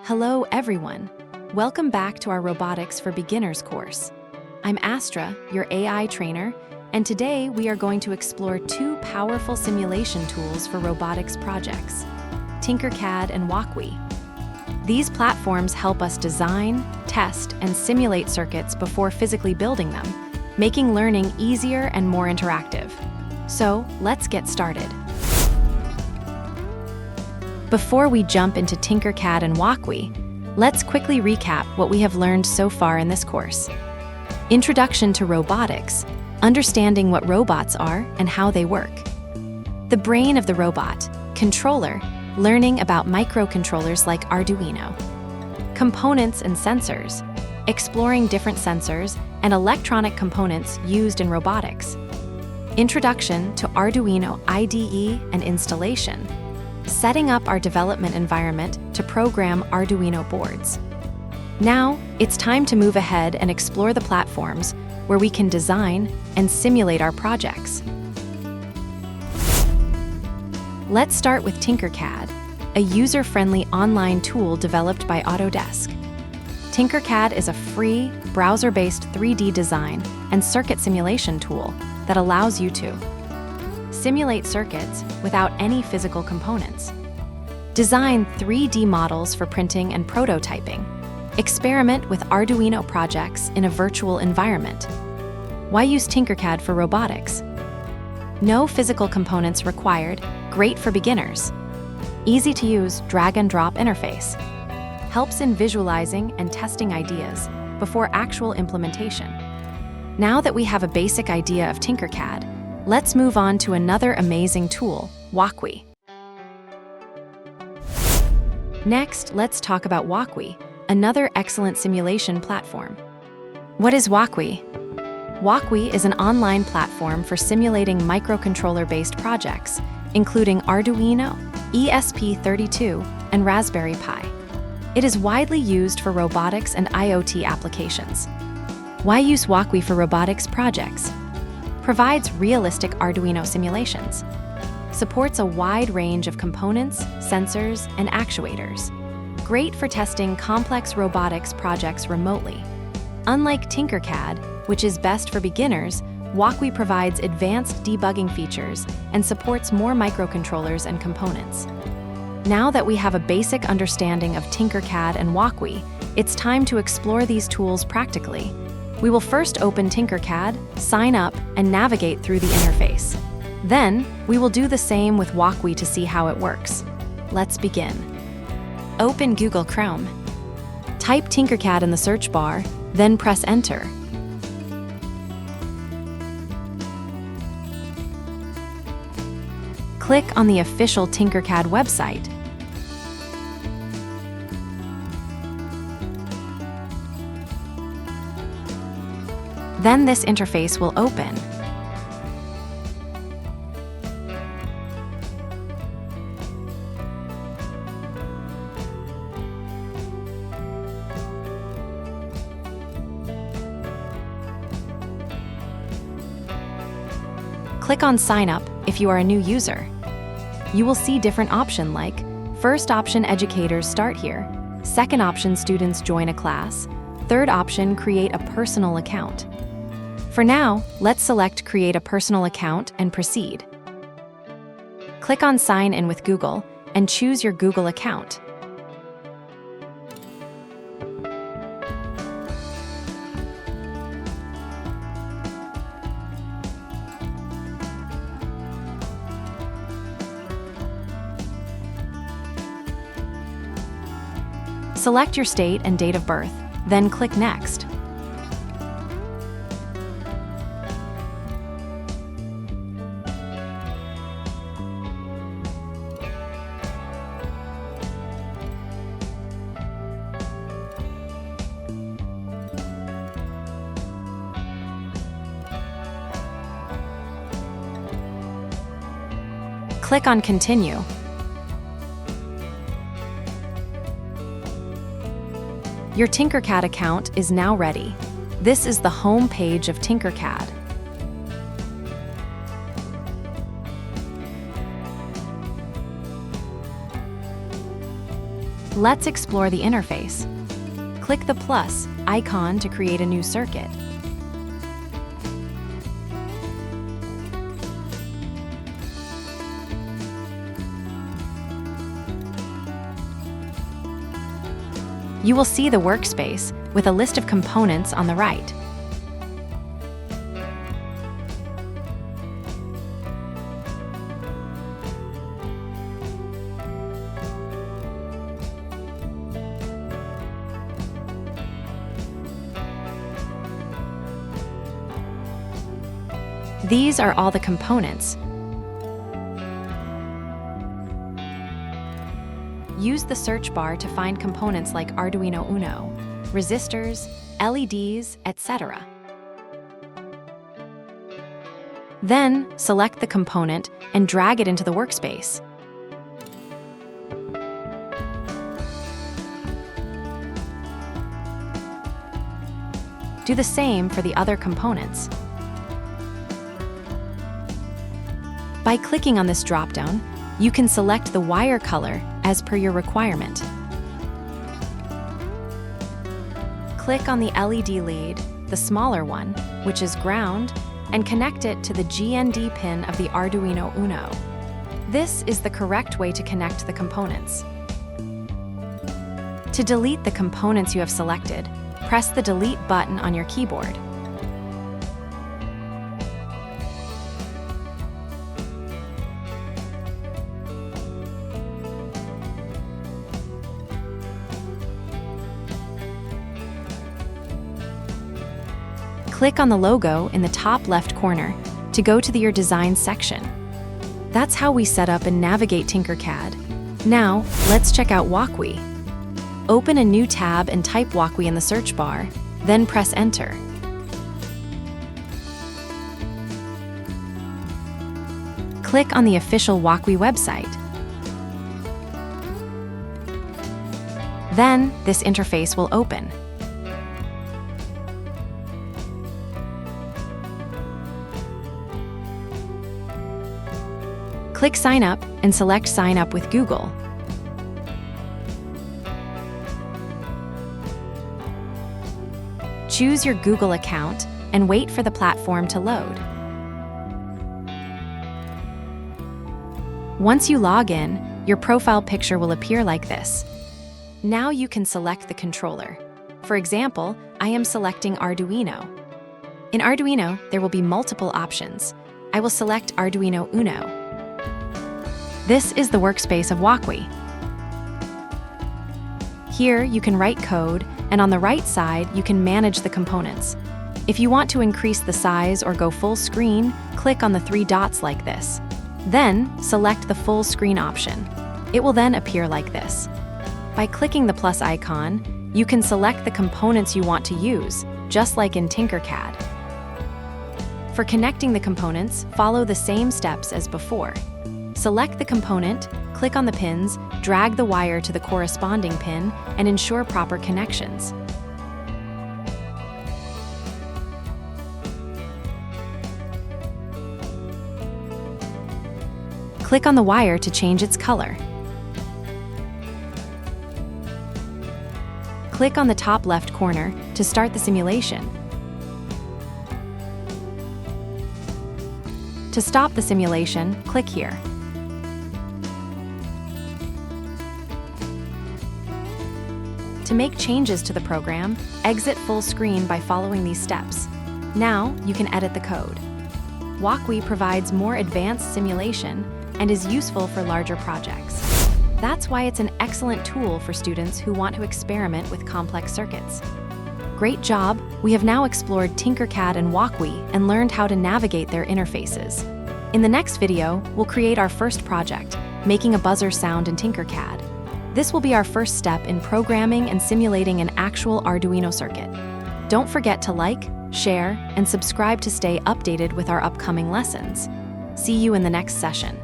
Hello, everyone. Welcome back to our Robotics for Beginners course. I'm Astra, your AI trainer, and today we are going to explore two powerful simulation tools for robotics projects, Tinkercad and Wokwi. These platforms help us design, test, and simulate circuits before physically building them, making learning easier and more interactive. So, let's get started. Before we jump into Tinkercad and Wokwi, let's quickly recap what we have learned so far in this course. Introduction to robotics, understanding what robots are and how they work. The brain of the robot, controller, learning about microcontrollers like Arduino. Components and sensors, exploring different sensors and electronic components used in robotics. Introduction to Arduino IDE and installation, setting up our development environment to program Arduino boards. Now, it's time to move ahead and explore the platforms where we can design and simulate our projects. Let's start with Tinkercad, a user-friendly online tool developed by Autodesk. Tinkercad is a free, browser-based 3D design and circuit simulation tool that allows you to simulate circuits without any physical components, design 3D models for printing and prototyping, experiment with Arduino projects in a virtual environment. Why use Tinkercad for robotics? No physical components required, great for beginners. Easy to use drag-and-drop interface. Helps in visualizing and testing ideas before actual implementation. Now that we have a basic idea of Tinkercad, let's move on to another amazing tool, Wokwi. Next, let's talk about Wokwi, another excellent simulation platform. What is Wokwi? Wokwi is an online platform for simulating microcontroller-based projects, including Arduino, ESP32, and Raspberry Pi. It is widely used for robotics and IoT applications. Why use Wokwi for robotics projects? Provides realistic Arduino simulations. Supports a wide range of components, sensors, and actuators. Great for testing complex robotics projects remotely. Unlike Tinkercad, which is best for beginners, Wokwi provides advanced debugging features and supports more microcontrollers and components. Now that we have a basic understanding of Tinkercad and Wokwi, it's time to explore these tools practically. We will first open Tinkercad, sign up, and navigate through the interface. Then, we will do the same with Wokwi to see how it works. Let's begin. Open Google Chrome. Type Tinkercad in the search bar, then press Enter. Click on the official Tinkercad website. Then this interface will open. Click on Sign Up if you are a new user. You will see different options like first option, educators start here, second option, students join a class, third option, create a personal account. For now, let's select Create a Personal Account and proceed. Click on Sign in with Google and choose your Google account. Select your state and date of birth, then click Next. Click on Continue. Your Tinkercad account is now ready. This is the home page of Tinkercad. Let's explore the interface. Click the plus icon to create a new circuit. You will see the workspace with a list of components on the right. These are all the components. Use the search bar to find components like Arduino Uno, resistors, LEDs, etc. Then, select the component and drag it into the workspace. Do the same for the other components. By clicking on this drop-down, you can select the wire color as per your requirement. Click on the LED lead, the smaller one, which is ground, and connect it to the GND pin of the Arduino Uno. This is the correct way to connect the components. To delete the components you have selected, press the Delete button on your keyboard. Click on the logo in the top left corner to go to your design section. That's how we set up and navigate Tinkercad. Now, let's check out Wokwi. Open a new tab and type Wokwi in the search bar, then press Enter. Click on the official Wokwi website. Then, this interface will open. Click Sign Up and select Sign Up with Google. Choose your Google account and wait for the platform to load. Once you log in, your profile picture will appear like this. Now you can select the controller. For example, I am selecting Arduino. In Arduino, there will be multiple options. I will select Arduino Uno. This is the workspace of Wokwi. Here, you can write code, and on the right side, you can manage the components. If you want to increase the size or go full screen, click on the three dots like this. Then, select the full screen option. It will then appear like this. By clicking the plus icon, you can select the components you want to use, just like in Tinkercad. For connecting the components, follow the same steps as before. Select the component, click on the pins, drag the wire to the corresponding pin, and ensure proper connections. Click on the wire to change its color. Click on the top left corner to start the simulation. To stop the simulation, click here. To make changes to the program, exit full screen by following these steps. Now, you can edit the code. Wokwi provides more advanced simulation and is useful for larger projects. That's why it's an excellent tool for students who want to experiment with complex circuits. Great job! We have now explored Tinkercad and Wokwi and learned how to navigate their interfaces. In the next video, we'll create our first project, making a buzzer sound in Tinkercad. This will be our first step in programming and simulating an actual Arduino circuit. Don't forget to like, share, and subscribe to stay updated with our upcoming lessons. See you in the next session.